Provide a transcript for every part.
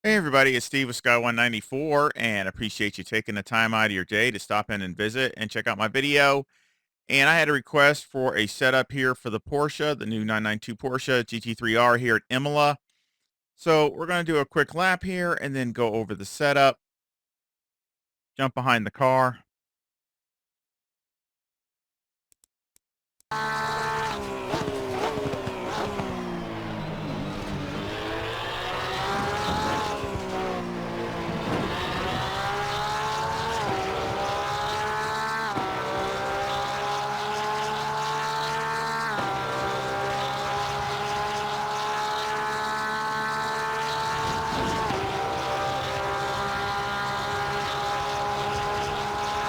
Hey everybody, it's Steve with Sky194 and appreciate you taking the time out of your day to stop in and visit and check out my video. And I had a request for a setup here for the Porsche, the new 992 Porsche GT3R here at IMOLA. So we're going to do a quick lap here and then go over the setup, jump behind the car.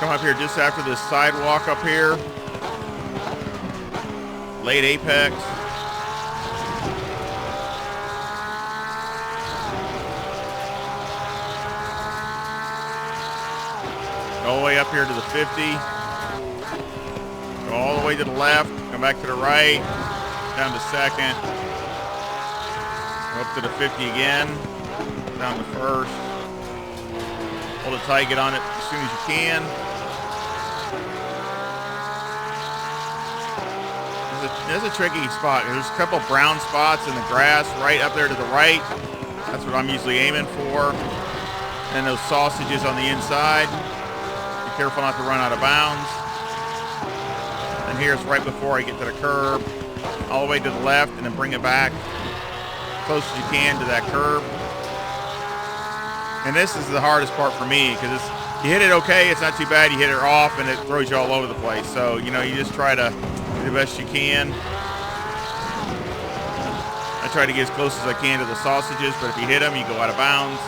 Come up here just after this sidewalk up here. Late apex. Go all the way up here to the 50. Go all the way to the left. Come back to the right. Down to second. Go up to the 50 again. Down to first. Hold it tight. Get on it as soon as you can. There's a tricky spot. There's a couple brown spots in the grass right up there to the right. That's what I'm usually aiming for. And those sausages on the inside. Be careful not to run out of bounds. And here's right before I get to the curb. All the way to the left and then bring it back close as you can to that curb. And this is the hardest part for me because you hit it okay, it's not too bad. You hit it off and it throws you all over the place. So, you just try to do the best you can. I try to get as close as I can to the sausages, but if you hit them, you go out of bounds.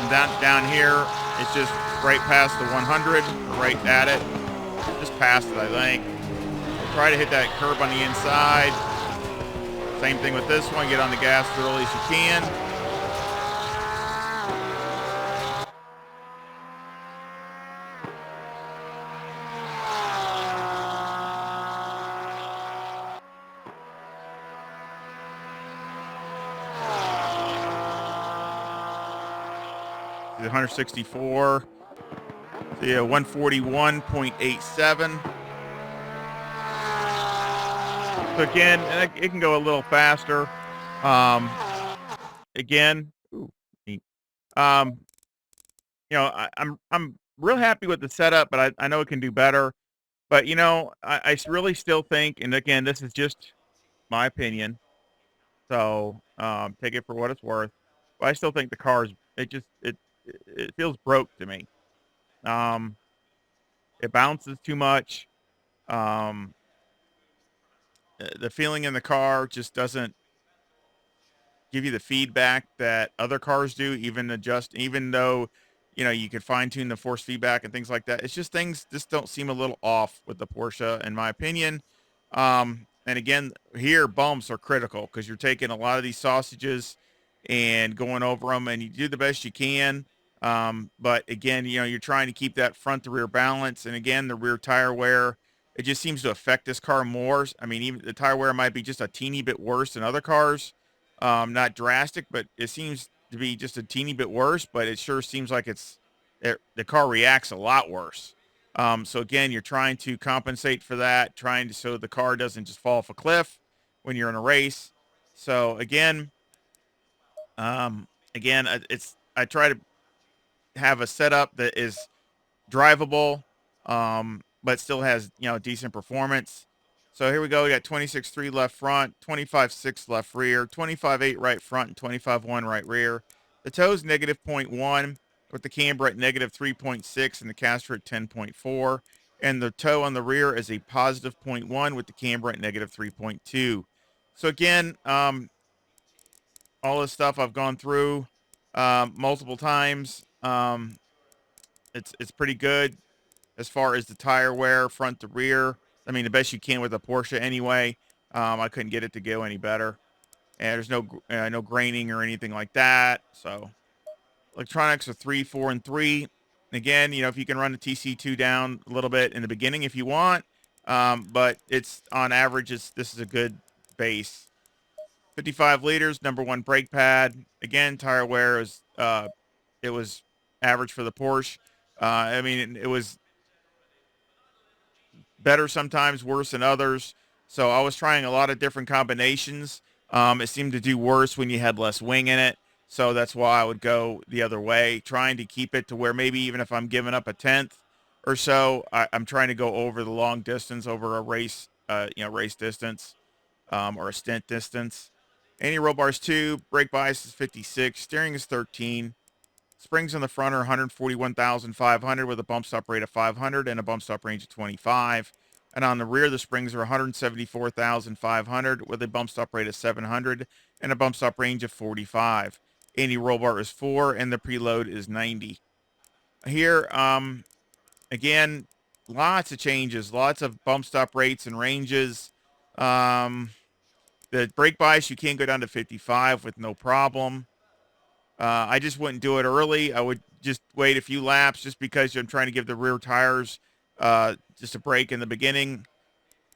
And down here, it's just right past the 100, right at it. Just past it, I think. Try to hit that curb on the inside. Same thing with this one. Get on the gas as early as you can. The 164. The 141.87. So again, it can go a little faster. Again, ooh, neat. I'm real happy with the setup, but I know it can do better. But I really still think, and again, this is just my opinion, so take it for what it's worth. But I still think the car's it feels broke to me. Um, it bounces too much. Um, the feeling in the car just doesn't give you the feedback that other cars do, even though, you could fine tune the force feedback and things like that. It's just things just don't seem a little off with the Porsche, in my opinion. And again, here bumps are critical because you're taking a lot of these sausages and going over them and you do the best you can. But again, you're trying to keep that front to rear balance. And again, the rear tire wear, it just seems to affect this car more. I mean, even the tire wear might be just a teeny bit worse than other cars. Not drastic, but it seems to be just a teeny bit worse, but it sure seems like the car reacts a lot worse. So again, you're trying to compensate for that, so the car doesn't just fall off a cliff when you're in a race. So again, I try to have a setup that is drivable, but still has, decent performance. So here we go. We got 26.3 left front, 25.6 left rear, 25.8 right front, and 25.1 right rear. The toe's negative 0.1 with the camber at negative 3.6 and the caster at 10.4. And the toe on the rear is a positive 0.1 with the camber at negative 3.2. So again, all this stuff I've gone through multiple times. It's pretty good as far as the tire wear, front to rear. I mean, the best you can with a Porsche anyway. I couldn't get it to go any better. And there's no graining or anything like that. So electronics are 3, 4, and 3. Again, if you can run the TC2 down a little bit in the beginning if you want. But it's on average, this is a good base. 55 liters, number one brake pad. Again, tire wear is it was average for the Porsche. I mean, it was better sometimes, worse than others. So I was trying a lot of different combinations. It seemed to do worse when you had less wing in it. So that's why I would go the other way, trying to keep it to where maybe even if I'm giving up a tenth or so, I'm trying to go over the long distance, over a race, race distance, or a stint distance. Anti-roll bars 2, brake bias is 56, steering is 13. Springs on the front are 141,500 with a bump stop rate of 500 and a bump stop range of 25. And on the rear, the springs are 174,500 with a bump stop rate of 700 and a bump stop range of 45. Anti-roll bar is 4 and the preload is 90. Here, again, lots of changes, lots of bump stop rates and ranges. Um, the brake bias, you can go down to 55 with no problem. I just wouldn't do it early. I would just wait a few laps just because I'm trying to give the rear tires just a break in the beginning.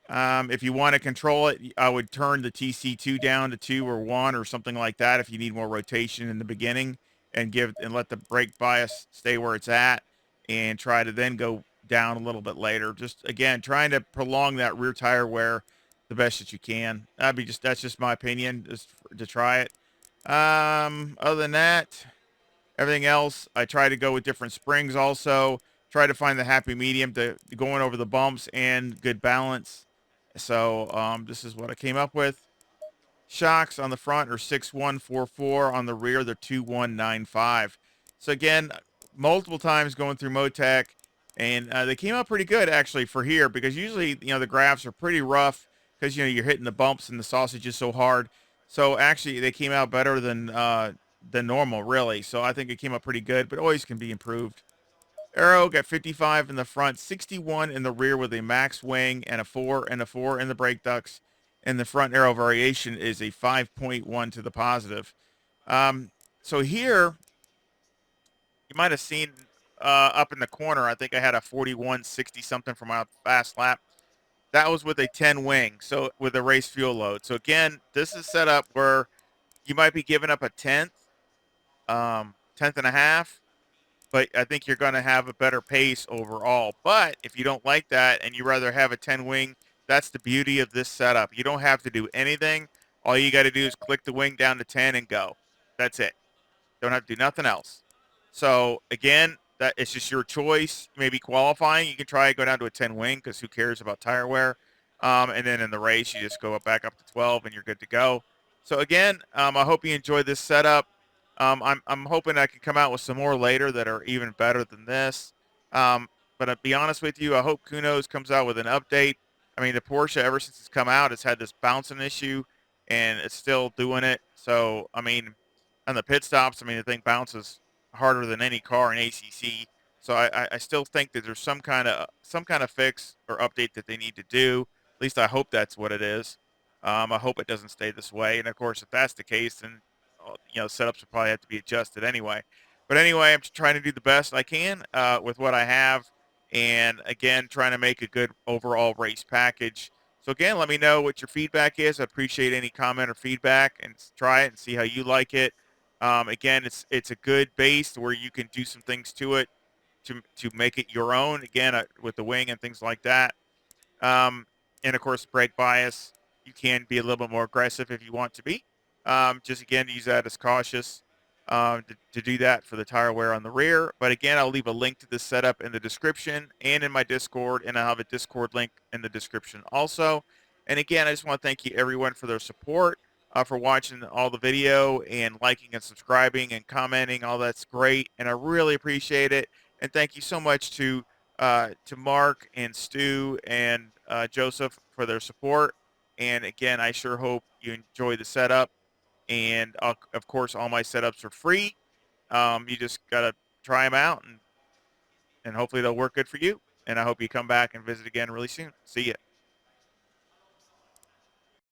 If you want to control it, I would turn the TC2 down to 2 or 1 or something like that if you need more rotation in the beginning and let the brake bias stay where it's at and try to then go down a little bit later. Just again, trying to prolong that rear tire wear the best that you can. That's just my opinion, just to try it. Other than that, everything else, I try to go with different springs also. Try to find the happy medium to going over the bumps and good balance. So this is what I came up with. Shocks on the front are 6144. On the rear, they're 2195. So again, multiple times going through Motec, and they came out pretty good actually for here because usually the graphs are pretty rough because you're hitting the bumps and the sausage is so hard. So actually, they came out better than normal, really. So I think it came out pretty good, but always can be improved. Aero got 55 in the front, 61 in the rear with a max wing and a 4 in the brake ducts. And the front aero variation is a 5.1 to the positive. So here, you might have seen up in the corner, I think I had a 41.60 something for my fast lap. That was with a 10 wing, so with a race fuel load. So again, this is set up where you might be giving up a tenth and a half, but I think you're going to have a better pace overall. But if you don't like that and you rather have a 10 wing, that's the beauty of this setup. You don't have to do anything. All you got to do is click the wing down to 10 and go. That's it. Don't have to do nothing else. So again, that it's just your choice. Maybe qualifying, you can try go down to a 10 wing because who cares about tire wear? And then in the race, you just go back up to 12 and you're good to go. So again, I hope you enjoyed this setup. I'm hoping I can come out with some more later that are even better than this. But to be honest with you, I hope Kuno's comes out with an update. I mean, the Porsche, ever since it's come out, it's had this bouncing issue, and it's still doing it. So, I mean, on the pit stops, I mean, the thing bounces harder than any car in ACC. So I still think that there's some kind of fix or update that they need to do. At least I hope that's what it is. I hope it doesn't stay this way. And of course, if that's the case, then setups will probably have to be adjusted anyway. But anyway, I'm just trying to do the best I can with what I have, and again, trying to make a good overall race package. So again, let me know what your feedback is. I appreciate any comment or feedback, and try it and see how you like it. Again, it's a good base where you can do some things to it to make it your own. Again, with the wing and things like that. Um, and of course, brake bias, you can be a little bit more aggressive if you want to be. Just again, use that as cautious to do that for the tire wear on the rear. But again, I'll leave a link to this setup in the description and in my Discord, and I'll have a Discord link in the description also. And again, I just want to thank you everyone for their support, for watching all the video and liking and subscribing and commenting. All that's great, and I really appreciate it. And thank you so much to Mark and Stu and Joseph for their support. And again, I sure hope you enjoy the setup. And of course, all my setups are free. You just gotta try them out, and hopefully they'll work good for you. And I hope you come back and visit again really soon. See ya.